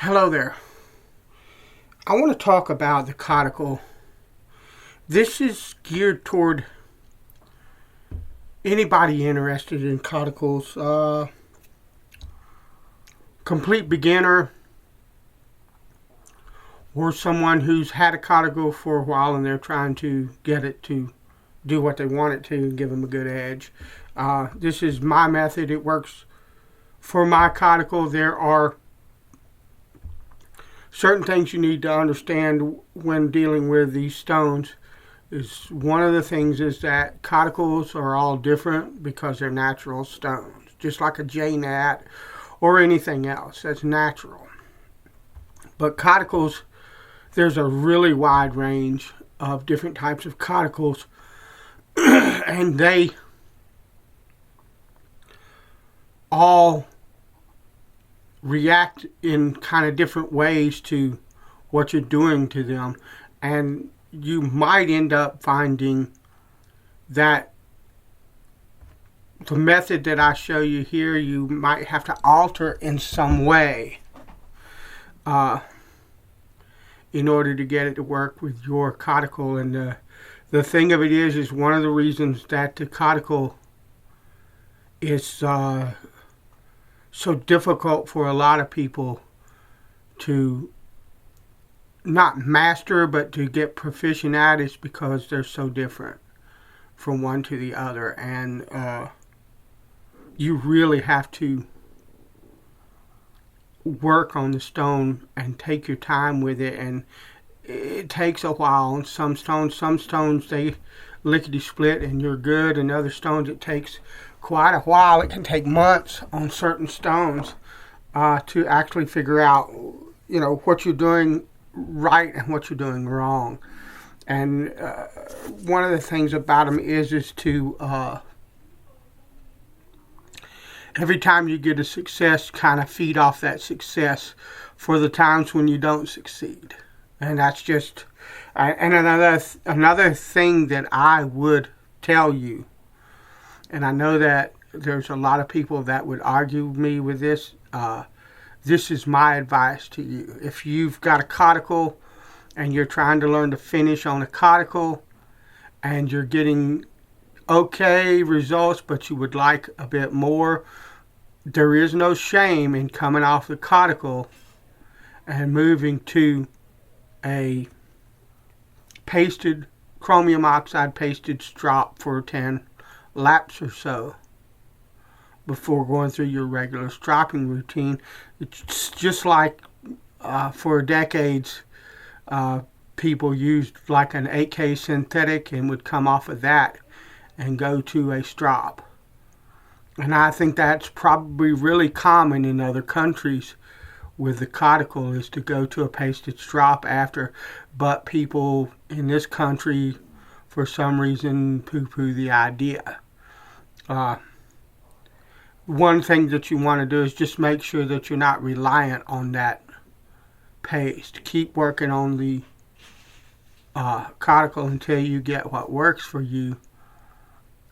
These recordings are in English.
Hello there. I want to talk about the Coticule. This is geared toward anybody interested in Coticules. Complete beginner or someone who's had a Coticule for a while and they're trying to get it to do what they want it to and give them a good edge. This is my method. It works for my Coticule. There are certain things you need to understand when dealing with these stones. One of the things is that Coticules are all different because they're natural stones, just like a J-nat or anything else that's natural. But Coticules, there's a really wide range of different types of Coticules, and they all react in kind of different ways to what you're doing to them, and you might end up finding that the method that I show you here you might have to alter in some way in order to get it to work with your Coticule. And the thing of it is one of the reasons that the Coticule is so difficult for a lot of people to not master but to get proficient at is because they're so different from one to the other, and you really have to work on the stone and take your time with it, and it takes a while. And some stones they lickety split and you're good, and other stones it takes quite a while. It can take months on certain stones to actually figure out, what you're doing right and what you're doing wrong. And one of the things about them is to every time you get a success, kind of feed off that success for the times when you don't succeed. And that's just and another thing that I would tell you. And I know that there's a lot of people that would argue with me with this. This is my advice to you. If you've got a Coticule and you're trying to learn to finish on a Coticule and you're getting okay results, but you would like a bit more, there is no shame in coming off the Coticule and moving to a chromium oxide pasted strop for 10 laps or so before going through your regular stropping routine. It's just like for decades people used like an 8K synthetic and would come off of that and go to a strop. And I think that's probably really common in other countries with the Coticule, is to go to a pasted strop after, but people in this country for some reason poo-poo the idea. One thing that you want to do is just make sure that you're not reliant on that paste. Keep working on the Coticule until you get what works for you.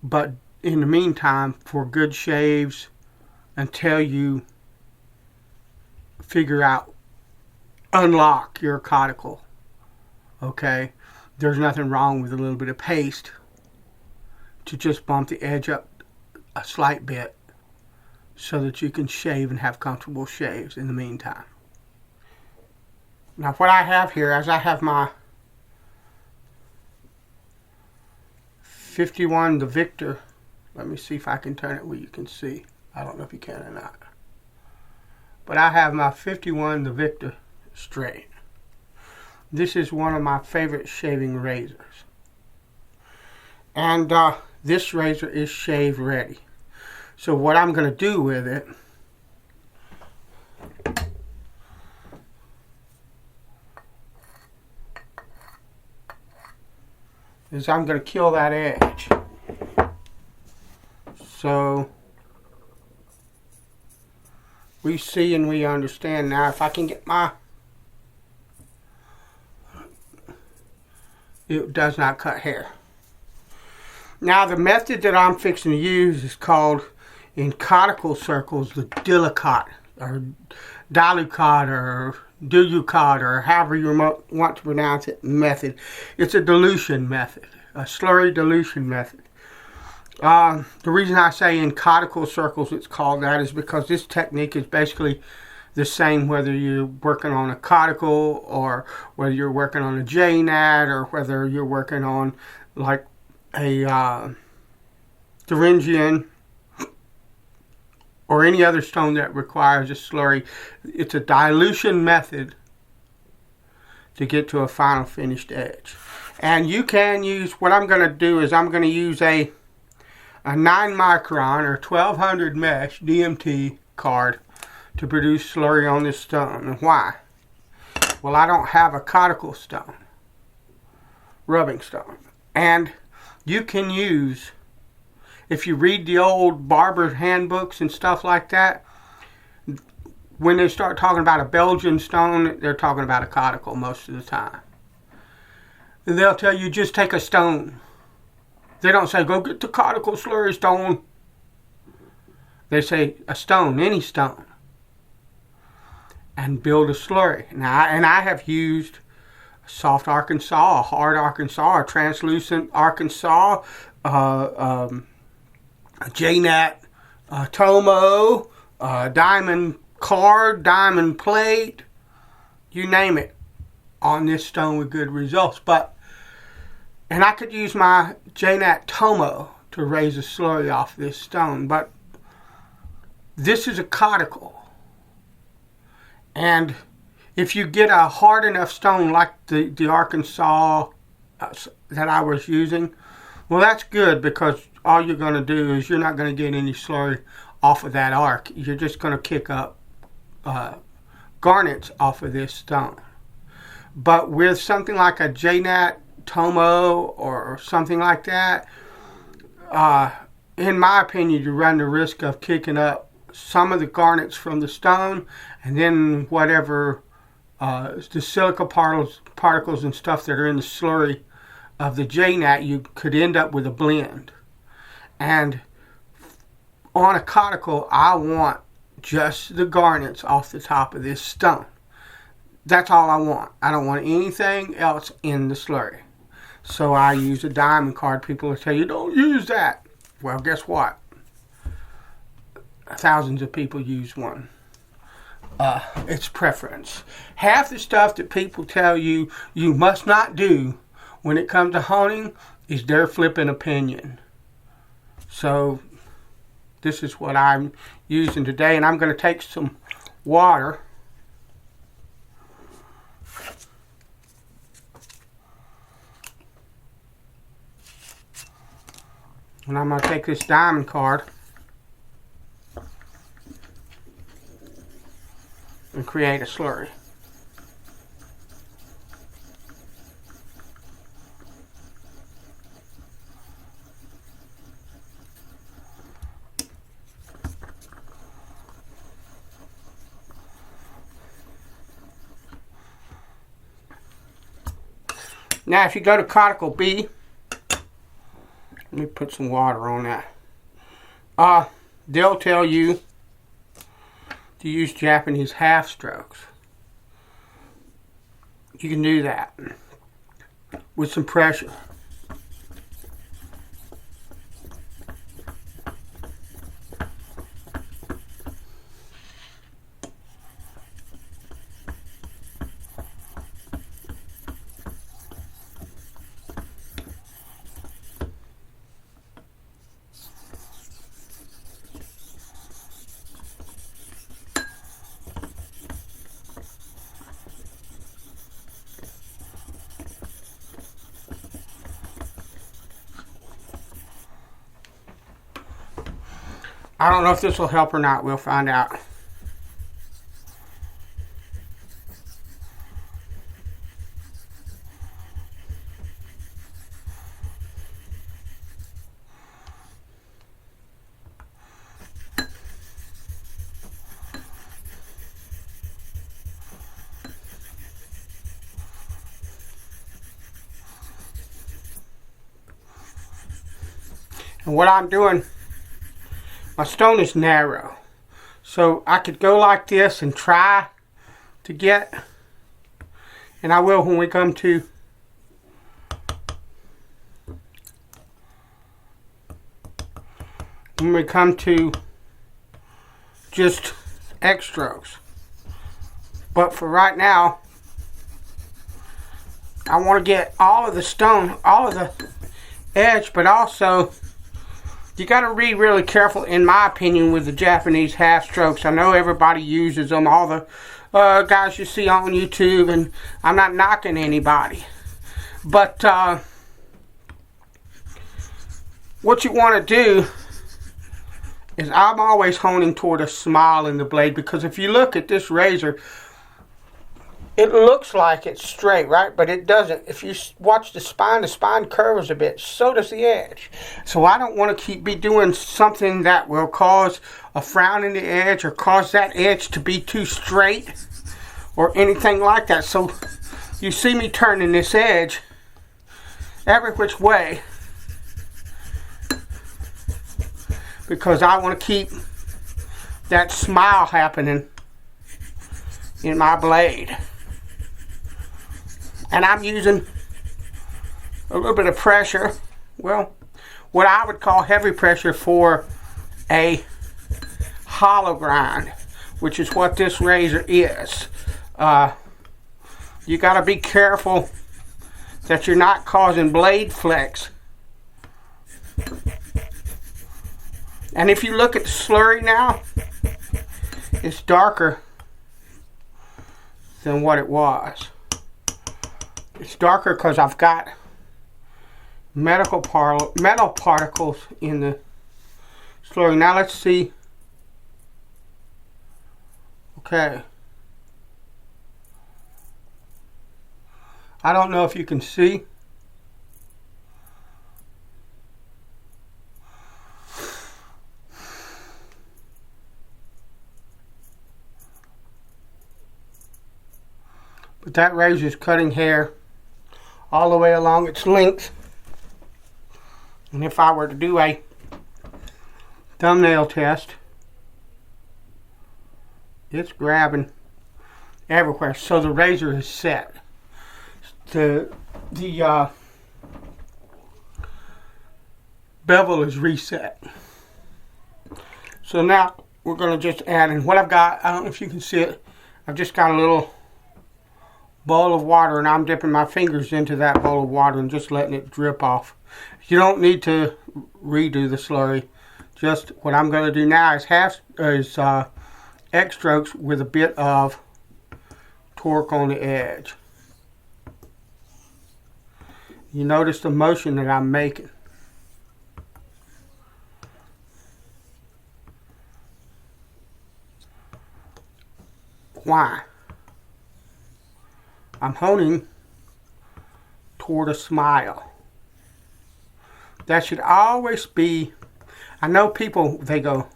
But in the meantime, for good shaves, until you figure out, unlock your Coticule, okay? There's nothing wrong with a little bit of paste to just bump the edge up a slight bit so that you can shave and have comfortable shaves in the meantime. Now what I have here is I have my 51 the Victor. Let me see if I can turn it where you can see. I don't know if you can or not. But I have my 51 the Victor straight. This is one of my favorite shaving razors. And this razor is shave ready. So what I'm going to do with it is I'm going to kill that edge. So we see and we understand now. If I can get it does not cut hair. Now the method that I'm fixing to use is called, in Coticule circles, the Dillicott or dilucod or dilucod or however you want to pronounce it method. It's a dilution method, a slurry dilution method. The reason I say in coticule circles it's called that is because this technique is basically the same whether you're working on a coticule or whether you're working on a J-nat or whether you're working on like a Thuringian or any other stone that requires a slurry. It's a dilution method to get to a final finished edge. And you can use, what I'm going to do is I'm going to use a 9 micron or 1200 mesh DMT card to produce slurry on this stone. And why? Well, I don't have a coticule stone, rubbing stone. And you can use, if you read the old barber handbooks and stuff like that, when they start talking about a Belgian stone, they're talking about a coticule most of the time. And they'll tell you just take a stone. They don't say go get the coticule slurry stone. They say a stone, any stone, and build a slurry. Now, and I have used soft Arkansas, a hard Arkansas, a translucent Arkansas, a J-nat, Tomo, diamond card, diamond plate, you name it, on this stone with good results. And I could use my J-nat Tomo to raise a slurry off this stone, but this is a coticule. And if you get a hard enough stone like the Arkansas that I was using, well, that's good, because all you're going to do is you're not going to get any slurry off of that arc. You're just going to kick up garnets off of this stone. But with something like a J-nat Tomo or something like that, in my opinion, you run the risk of kicking up some of the garnets from the stone, and then whatever the silica particles and stuff that are in the slurry of the J-nat, you could end up with a blend. And on a coticule, I want just the garnets off the top of this stone. That's all I want. I don't want anything else in the slurry. So I use a diamond card. People will tell you, don't use that. Well, guess what? Thousands of people use one. It's preference. Half the stuff that people tell you you must not do when it comes to honing is their flipping opinion. So this is what I'm using today, and I'm going to take some water and I'm going to take this diamond card and create a slurry. Now if you go to Coticule B, let me put some water on that. They'll tell you to use Japanese half strokes. You can do that with some pressure. I don't know if this will help or not. We'll find out. And what I'm doing, my stone is narrow, So I could go like this and try to get, and I will when we come to just X strokes. But for right now, I want to get all of the stone, all of the edge, but also you got to be really careful, in my opinion, with the Japanese half strokes. I know everybody uses them, all the guys you see on YouTube, and I'm not knocking anybody. But what you want to do is, I'm always honing toward a smile in the blade, because if you look at this razor, it looks like it's straight, right? But it doesn't. If you watch the spine curves a bit. So does the edge. So I don't want to be doing something that will cause a frown in the edge or cause that edge to be too straight or anything like that. So you see me turning this edge every which way because I want to keep that smile happening in my blade. And I'm using a little bit of pressure, well, what I would call heavy pressure for a hollow grind, which is what this razor is. You got to be careful that you're not causing blade flex. And if you look at the Slurry now, it's darker than what it was. It's darker because I've got metal particles in the Slurry. Now let's see. Okay. I don't know if you can see. But that razor is cutting hair all the way along its length. And if I were to do a thumbnail test, it's grabbing everywhere. So the razor is set. The bevel is reset. So now we're going to just add in what I've got. I don't know if you can see it. I've just got a little bowl of water, and I'm dipping my fingers into that bowl of water and just letting it drip off. You don't need to redo the Slurry. Just what I'm going to do now is X strokes with a bit of torque on the edge. You notice the motion that I'm making. Why? I'm honing toward a smile. That should always be, I know people, they go,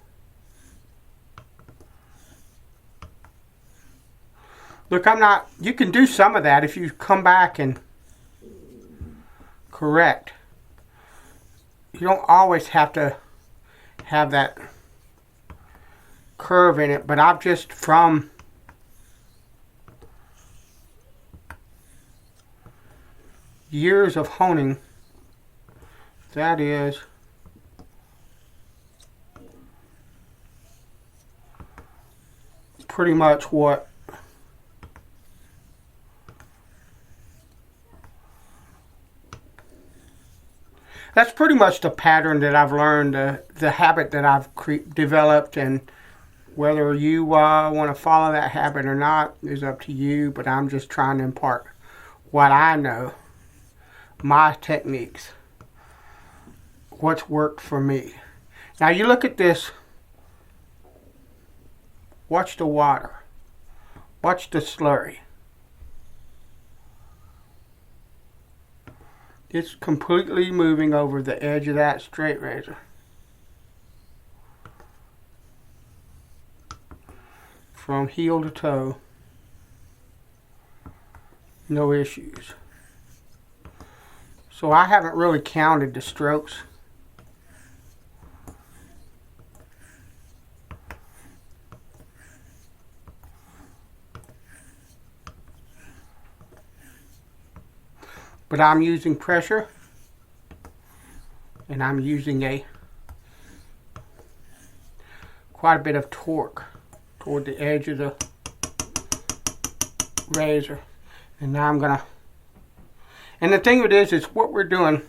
look, I'm not, you can do some of that if you come back and correct. You don't always have to have that curve in it, but I've just, from years of honing, that is pretty much what that's pretty much the pattern that I've learned, the habit that I've developed, and whether you want to follow that habit or not is up to you, but I'm just trying to impart what I know, my techniques, what's worked for me. Now you look at this, watch the water, watch the Slurry. It's completely moving over the edge of that straight razor. From heel to toe, no issues. So I haven't really counted the strokes. But I'm using pressure, and I'm using quite a bit of torque toward the edge of the razor. And now I'm gonna, and the thing of it is what we're doing,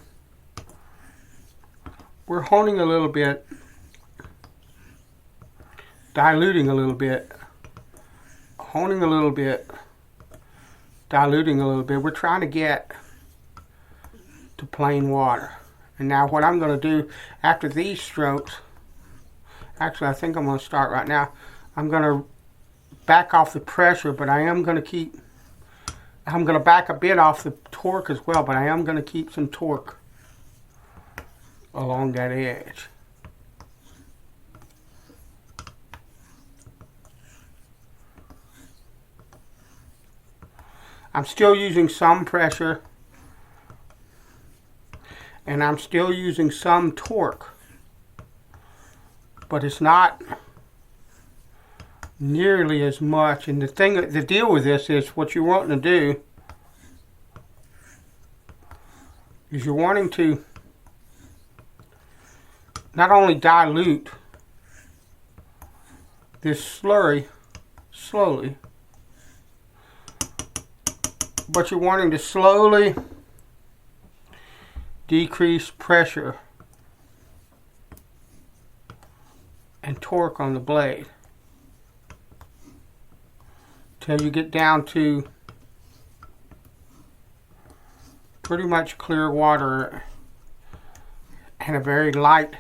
we're honing a little bit, diluting a little bit, honing a little bit, diluting a little bit. We're trying to get to plain water. And now what I'm going to do after these strokes, actually I think I'm going to start right now. I'm going to back off the pressure, but I am going to keep, I'm going to back a bit off the torque as well, but I am going to keep some torque along that edge. I'm still using some pressure, and I'm still using some torque, but it's not nearly as much. And the deal with this is what you're wanting to do is you're wanting to not only dilute this slurry slowly, but you're wanting to slowly decrease pressure and torque on the blade till you get down to pretty much clear water and a very light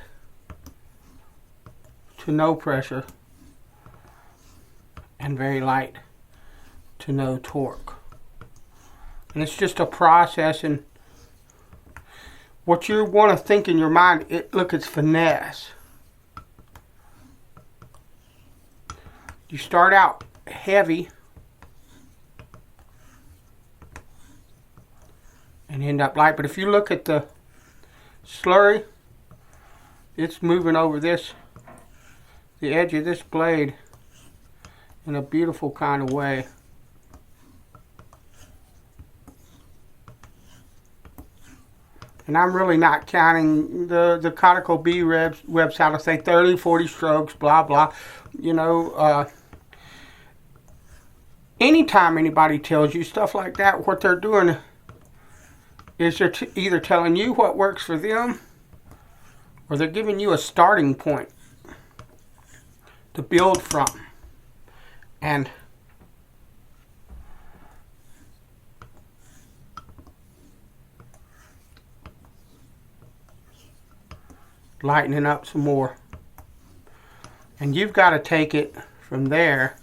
to no pressure and very light to no torque. And it's just a process, and what you want to think in your mind, look, it's finesse. You start out heavy and end up light. But if you look at the slurry, it's moving over the edge of this blade in a beautiful kind of way. And I'm really not counting the Coticule B website. I'll say 30, 40 strokes, blah, blah. You know, anytime anybody tells you stuff like that, what they're doing is they're either telling you what works for them, or they're giving you a starting point to build from. And lightening up some more. And you've got to take it from there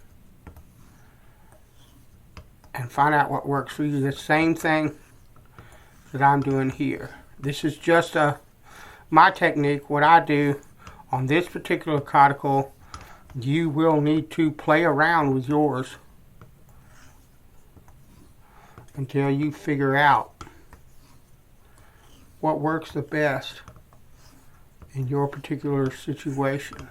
and find out what works for you. The same thing that I'm doing here. This is just my technique. What I do on this particular Coticule, you will need to play around with yours until you figure out what works the best in your particular situation.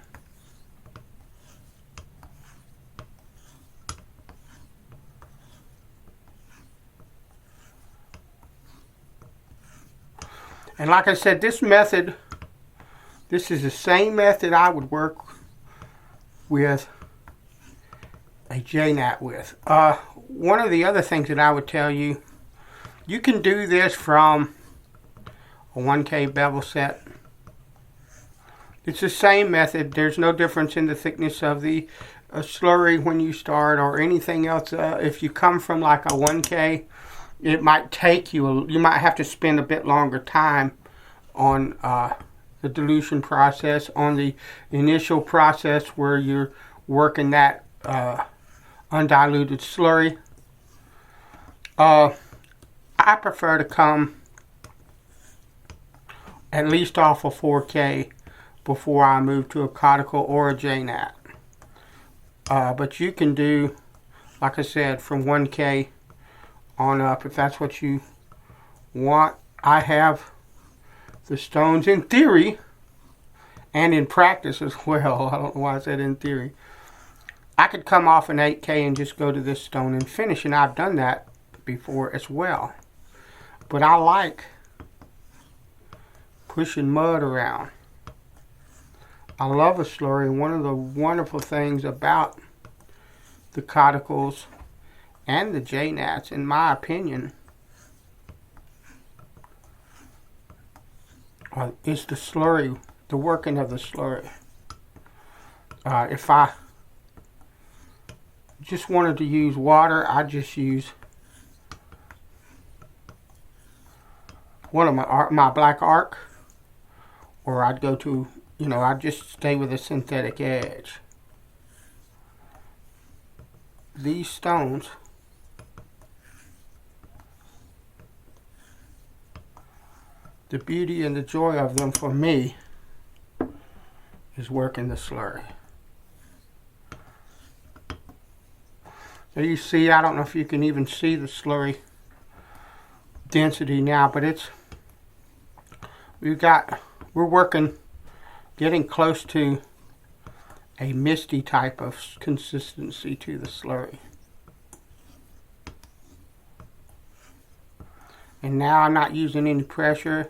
And like I said, this is the same method I would work with a J-nap with. One of the other things that I would tell you, you can do this from a 1K bevel set. It's the same method. There's no difference in the thickness of the slurry when you start or anything else. If you come from like a 1K, it might take you, you might have to spend a bit longer time on the dilution process, on the initial process where you're working that undiluted slurry. I prefer to come at least off a 4K before I move to a Coticule or a J-nap. But you can do, like I said, from 1K on up if that's what you want. I have the stones in theory and in practice as well. I don't know why I said in theory. I could come off an 8K and just go to this stone and finish, and I've done that before as well. But I like pushing mud around. I love a slurry, and one of the wonderful things about the Coticules and the J-Nats, in my opinion, is the slurry, the working of the slurry. If I just wanted to use water, I'd just use one of my black arc, or I'd go to, I'd just stay with a synthetic edge. These stones the beauty and the joy of them for me is working the slurry. So you see, I don't know if you can even see the slurry density now, but we're working, getting close to a misty type of consistency to the slurry. And now I'm not using any pressure,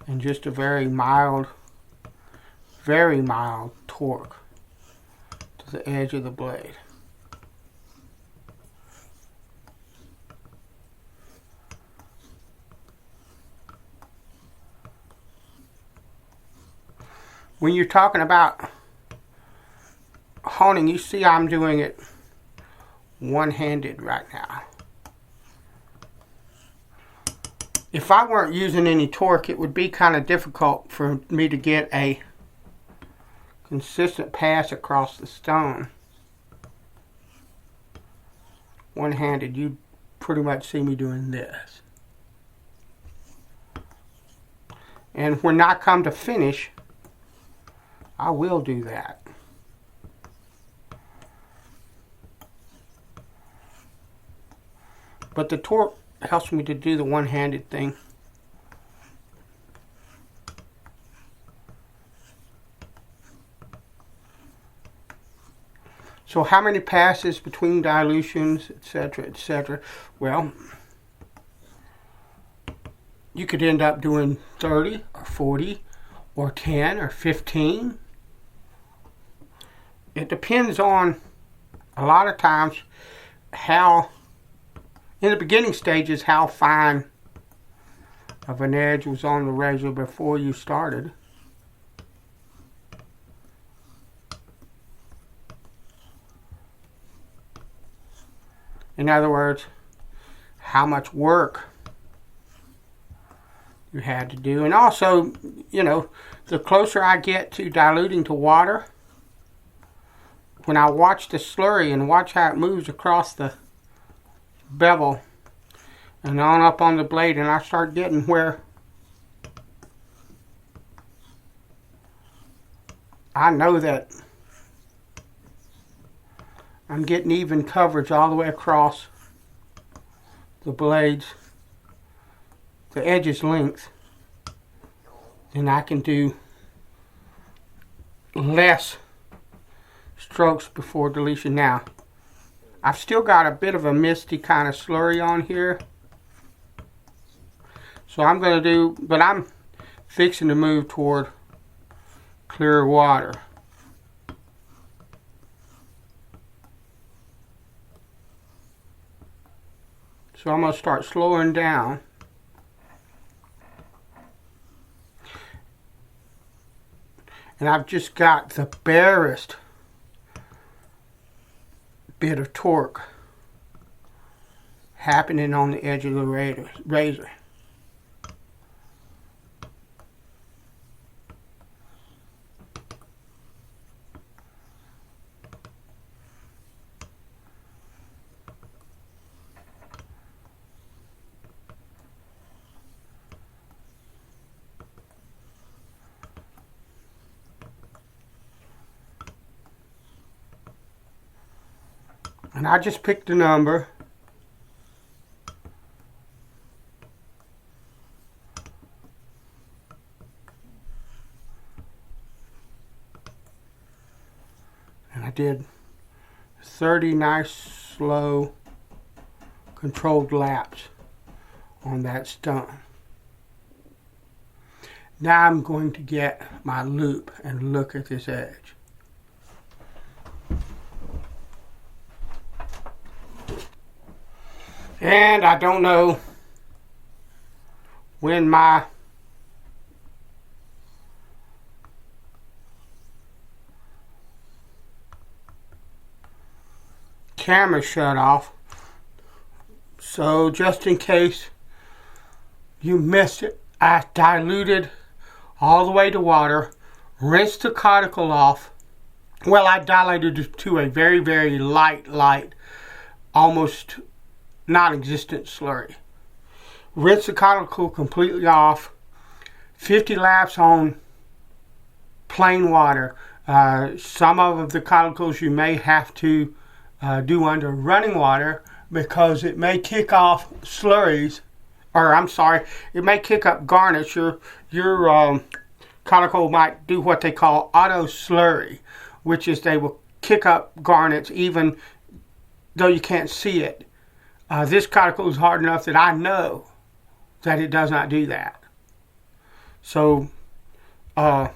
and just a very mild torque to the edge of the blade. When you're talking about honing, you see I'm doing it one-handed right now. If I weren't using any torque, it would be kind of difficult for me to get a consistent pass across the stone. One-handed, you'd pretty much see me doing this. And when I come to finish, I will do that. But the torque helps me to do the one-handed thing. So how many passes between dilutions, etc., etc.? Well, you could end up doing 30 or 40 or 10 or 15. It depends on, a lot of times, how, in the beginning stages, how fine of an edge was on the razor before you started. In other words, how much work you had to do. And also, the closer I get to diluting to water, when I watch the slurry and watch how it moves across the bevel and on up on the blade, and I start getting where I know that I'm getting even coverage all the way across the blades, the edge's length, then I can do less strokes before deletion. Now, I've still got a bit of a misty kind of slurry on here, so I'm fixing to move toward clear water. So I'm going to start slowing down. And I've just got the barest bit of torque happening on the edge of the razor. And I just picked a number. And I did 30 nice, slow, controlled laps on that stone. Now I'm going to get my loop and look at this edge. And I don't know when my camera shut off, so just in case you missed it, I diluted all the way to water, rinsed the coticule off. Well, I dilated it to a very, very light, almost non-existent slurry. Rinse the coticule completely off. 50 laps on plain water. Some of the coticles you may have to do under running water because it may kick off slurries, or I'm sorry, it may kick up garnets. Your coticule might do what they call auto slurry, which is they will kick up garnets even though you can't see it. This coticule is hard enough that I know that it does not do that. So I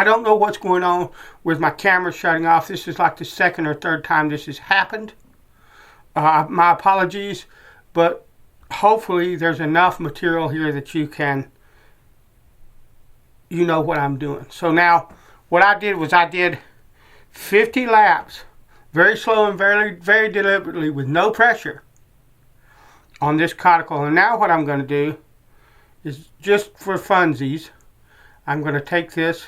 don't know what's going on with my camera shutting off. This is like the second or third time this has happened. My apologies, but hopefully there's enough material here that you know what I'm doing. So now what I did was I did 50 laps, very slow and very, very deliberately with no pressure on this coticule. And now what I'm going to do is, just for funsies, I'm going to take this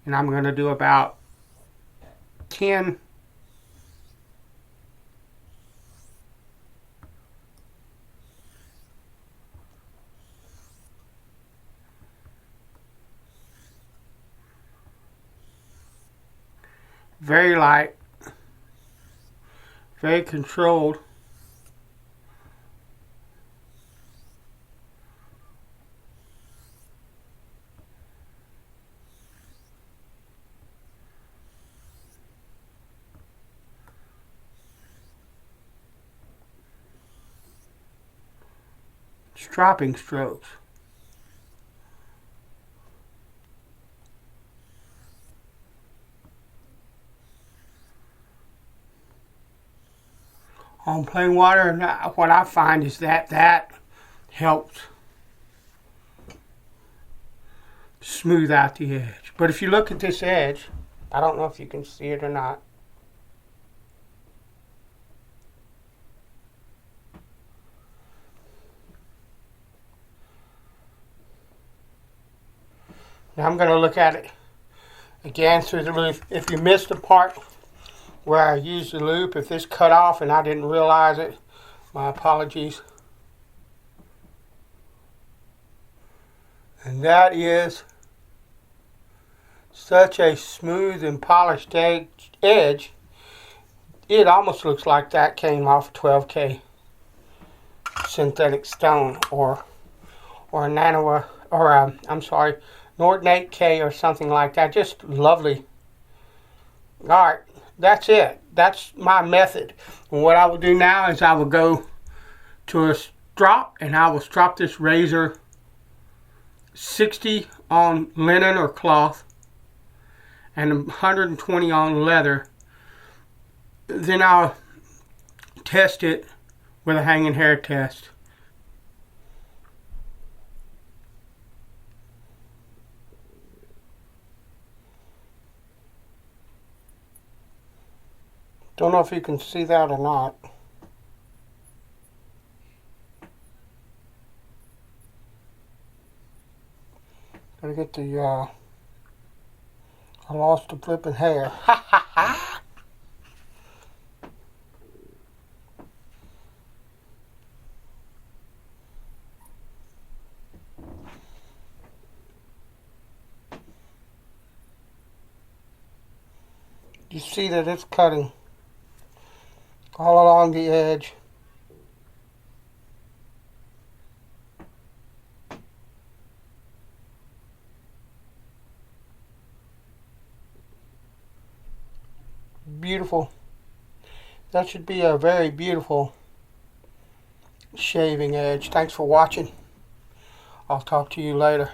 and I'm going to do about 10 very light, very controlled stropping strokes. On plain water, and what I find is that helps smooth out the edge. But if you look at this edge, I don't know if you can see it or not. Now I'm going to look at it again through the loop. If you missed the part where I used the loop, if this cut off and I didn't realize it, my apologies. And that is such a smooth and polished edge. It almost looks like that came off 12K synthetic stone or a nano, or I'm sorry, Norton 8K or something like that. Just lovely. Alright, that's it. That's my method. And what I will do now is I will go to a strop and I will strop this razor 60 on linen or cloth and 120 on leather. Then I'll test it with a hanging hair test. Don't know if you can see that or not. Gotta get the, I lost the flipping hair. Ha ha ha! You see that it's cutting all along the edge. Beautiful. That should be a very beautiful shaving edge. Thanks for watching. I'll talk to you later.